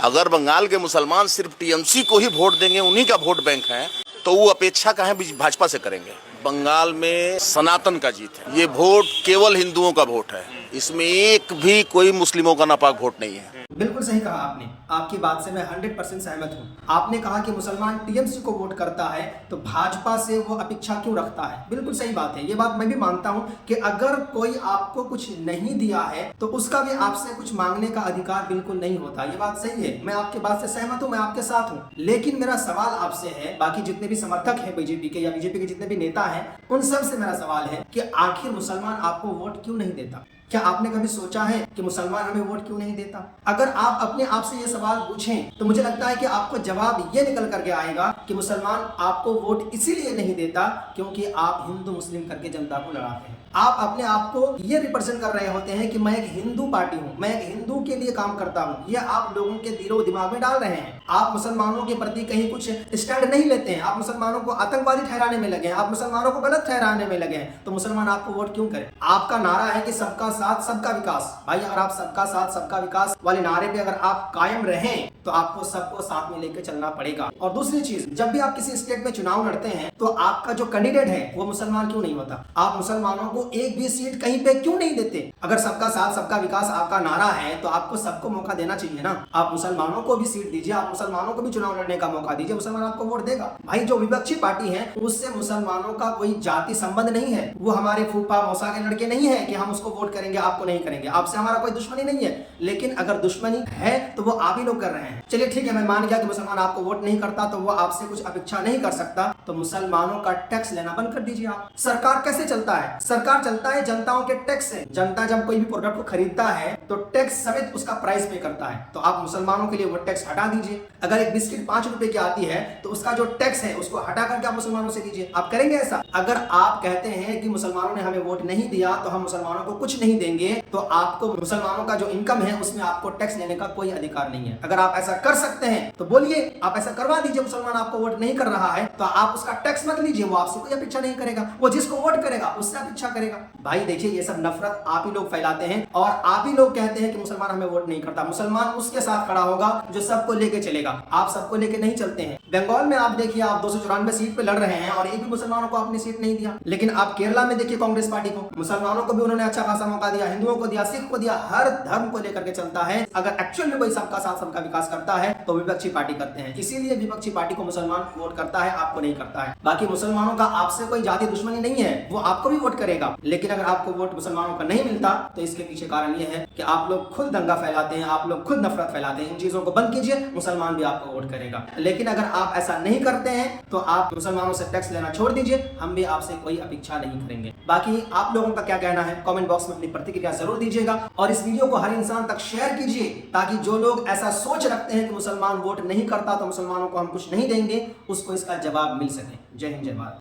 अगर बंगाल के मुसलमान सिर्फ टीएमसी को ही वोट देंगे, उन्हीं का वोट बैंक है, तो वो अपेक्षा कहाँ भाजपा से करेंगे। बंगाल में सनातन का जीत है। ये वोट केवल हिंदुओं का वोट है, इसमें एक भी कोई मुस्लिमों का नापाक वोट नहीं है। बिल्कुल सही कहा आपने, आपकी बात से मैं 100% सहमत हूँ। आपने कहा कि मुसलमान टीएमसी को वोट करता है तो भाजपा से वो अपेक्षा क्यों रखता है। बिल्कुल सही बात है, ये बात मैं भी मानता हूँ कि अगर कोई आपको कुछ नहीं दिया है तो उसका भी आपसे कुछ मांगने का अधिकार बिल्कुल नहीं होता। ये बात सही है, मैं आपके बात से सहमत हूँ, मैं आपके साथ हूँ। लेकिन मेरा सवाल आपसे है, बाकी जितने भी समर्थक है बीजेपी के या बीजेपी के जितने भी नेता है, उन सब से मेरा सवाल है कि आखिर मुसलमान आपको वोट क्यों नहीं देता। क्या आपने कभी सोचा है कि मुसलमान हमें वोट क्यों नहीं देता? अगर आप अपने आप से ये सवाल पूछें तो मुझे लगता है कि आपको जवाब ये निकल करके आएगा कि मुसलमान आपको वोट इसीलिए नहीं देता क्योंकि आप हिंदू मुस्लिम करके जनता को लड़ाते हैं। आप अपने आप को ये रिप्रेजेंट कर रहे होते हैं कि मैं एक हिंदू पार्टी हूँ, मैं एक हिंदू के लिए काम करता हूँ। ये आप लोगों के दिलो दिमाग में डाल रहे हैं। आप मुसलमानों के प्रति कहीं कुछ स्टैंड नहीं लेते हैं। आप मुसलमानों को आतंकवादी ठहराने में लगे हैं, आप मुसलमानों को गलत ठहराने में लगे हैं। तो मुसलमान आपको वोट क्यों करें? आपका नारा है कि सबका साथ सबका विकास। भाई अगर आप सबका साथ सबका विकास वाले नारे पे अगर आप कायम रहें तो आपको सबको साथ में लेकर चलना पड़ेगा। और दूसरी चीज, जब भी आप किसी स्टेट में चुनाव लड़ते हैं तो आपका जो कैंडिडेट है वो मुसलमान क्यों नहीं होता? आप मुसलमानों को एक भी सीट कहीं पे क्यों नहीं देते? अगर सबका साथ सबका विकास आपका नारा है तो आपको सबको मौका देना चाहिए ना। आप मुसलमानों को भी सीट दीजिए, आप मुसलमानों को भी चुनाव लड़ने का मौका दीजिए, मुसलमान आपको वोट देगा। भाई जो विपक्षी पार्टी है उससे मुसलमानों का कोई जाति संबंध नहीं है। वो हमारे फूफा मौसा के लड़के नहीं है कि हम उसको वोट करेंगे आपको नहीं करेंगे। आपसे हमारा कोई दुश्मनी नहीं है, लेकिन अगर दुश्मनी है तो वो आप ही लोग कर रहे हैं। चलिए ठीक है, मैं मान गया कि मुसलमान आपको वोट नहीं करता तो वो आपसे कुछ अपेक्षा नहीं कर सकता, तो मुसलमानों का टैक्स लेना बंद कर दीजिए आप। सरकार कैसे चलता है? सरकार चलता है जनताओं के टैक्स से। जनता जब कोई भी प्रोडक्ट को खरीदता है तो टैक्स समेत उसका प्राइस पे करता है। तो आप मुसलमानों के लिए वो टैक्स हटा दीजिए। अगर एक बिस्किट 5 रुपए की आती है तो उसका जो टैक्स है उसको हटा करके आप मुसलमानों से लीजिए। आप करेंगे ऐसा? अगर आप कहते हैं कि मुसलमानों ने हमें वोट नहीं दिया तो हम मुसलमानों को कुछ नहीं देंगे, तो आपको मुसलमानों का जो इनकम है उसमें आपको टैक्स लेने का कोई अधिकार नहीं है। अगर आप ऐसा कर सकते हैं तो बोलिए, आप ऐसा करवा दीजिए। मुसलमान आपको वोट नहीं कर रहा है तो आप उसका टैक्स मत लीजिए, वो आपसे कोई अपेक्षा नहीं करेगा, वो जिसको वोट करेगा उससे अपेक्षा करेगा। भाई देखिए, ये सब नफरत आप ही लोग फैलाते हैं और आप ही लोग कहते हैं कि मुसलमान हमें वोट नहीं करता। मुसलमान उसके साथ खड़ा होगा जो सबको लेके चलेगा, आप सबको लेके नहीं चलते हैं। बंगाल में आप देखिए, आप 294 सीट पे लड़ रहे हैं और एक भी मुसलमानों को आपने सीट नहीं दिया। लेकिन आप केरला में देखिए, कांग्रेस पार्टी को, मुसलमानों को भी उन्होंने अच्छा खासा मौका दिया, हिंदुओं को दिया, सिख को दिया, हर धर्म को लेकर के चलता है। अगर एक्चुअल में कोई सबका साथ सबका विकास करता है तो विपक्षी पार्टी करते हैं। इसीलिए विपक्षी पार्टी को मुसलमान वोट करता है, आपको नहीं करता है। बाकी मुसलमानों का आपसे कोई जाति दुश्मनी नहीं है, वो आपको भी वोट करेगा। लेकिन अगर आपको वोट मुसलमानों का नहीं मिलता तो इसके पीछे कारण यह है कि आप लोग खुद दंगा फैलाते हैं, आप लोग खुद नफरत फैलाते हैं। इन चीजों को बंद कीजिए, मुसलमान भी आपको वोट करेगा। लेकिन अगर आप ऐसा नहीं करते हैं तो आप मुसलमानों से टैक्स लेना छोड़ दीजिए, हम भी आपसे कोई अपेक्षा नहीं करेंगे। बाकी आप लोगों का क्या कहना है कमेंट बॉक्स में अपनी प्रतिक्रिया जरूर दीजिएगा और इस वीडियो को हर इंसान तक शेयर कीजिए ताकि जो लोग ऐसा सोच रखते हैं कि मुसलमान वोट नहीं करता तो मुसलमानों को हम कुछ नहीं देंगे, उसको इसका जवाब मिल सके। जय हिंद, जय भारत।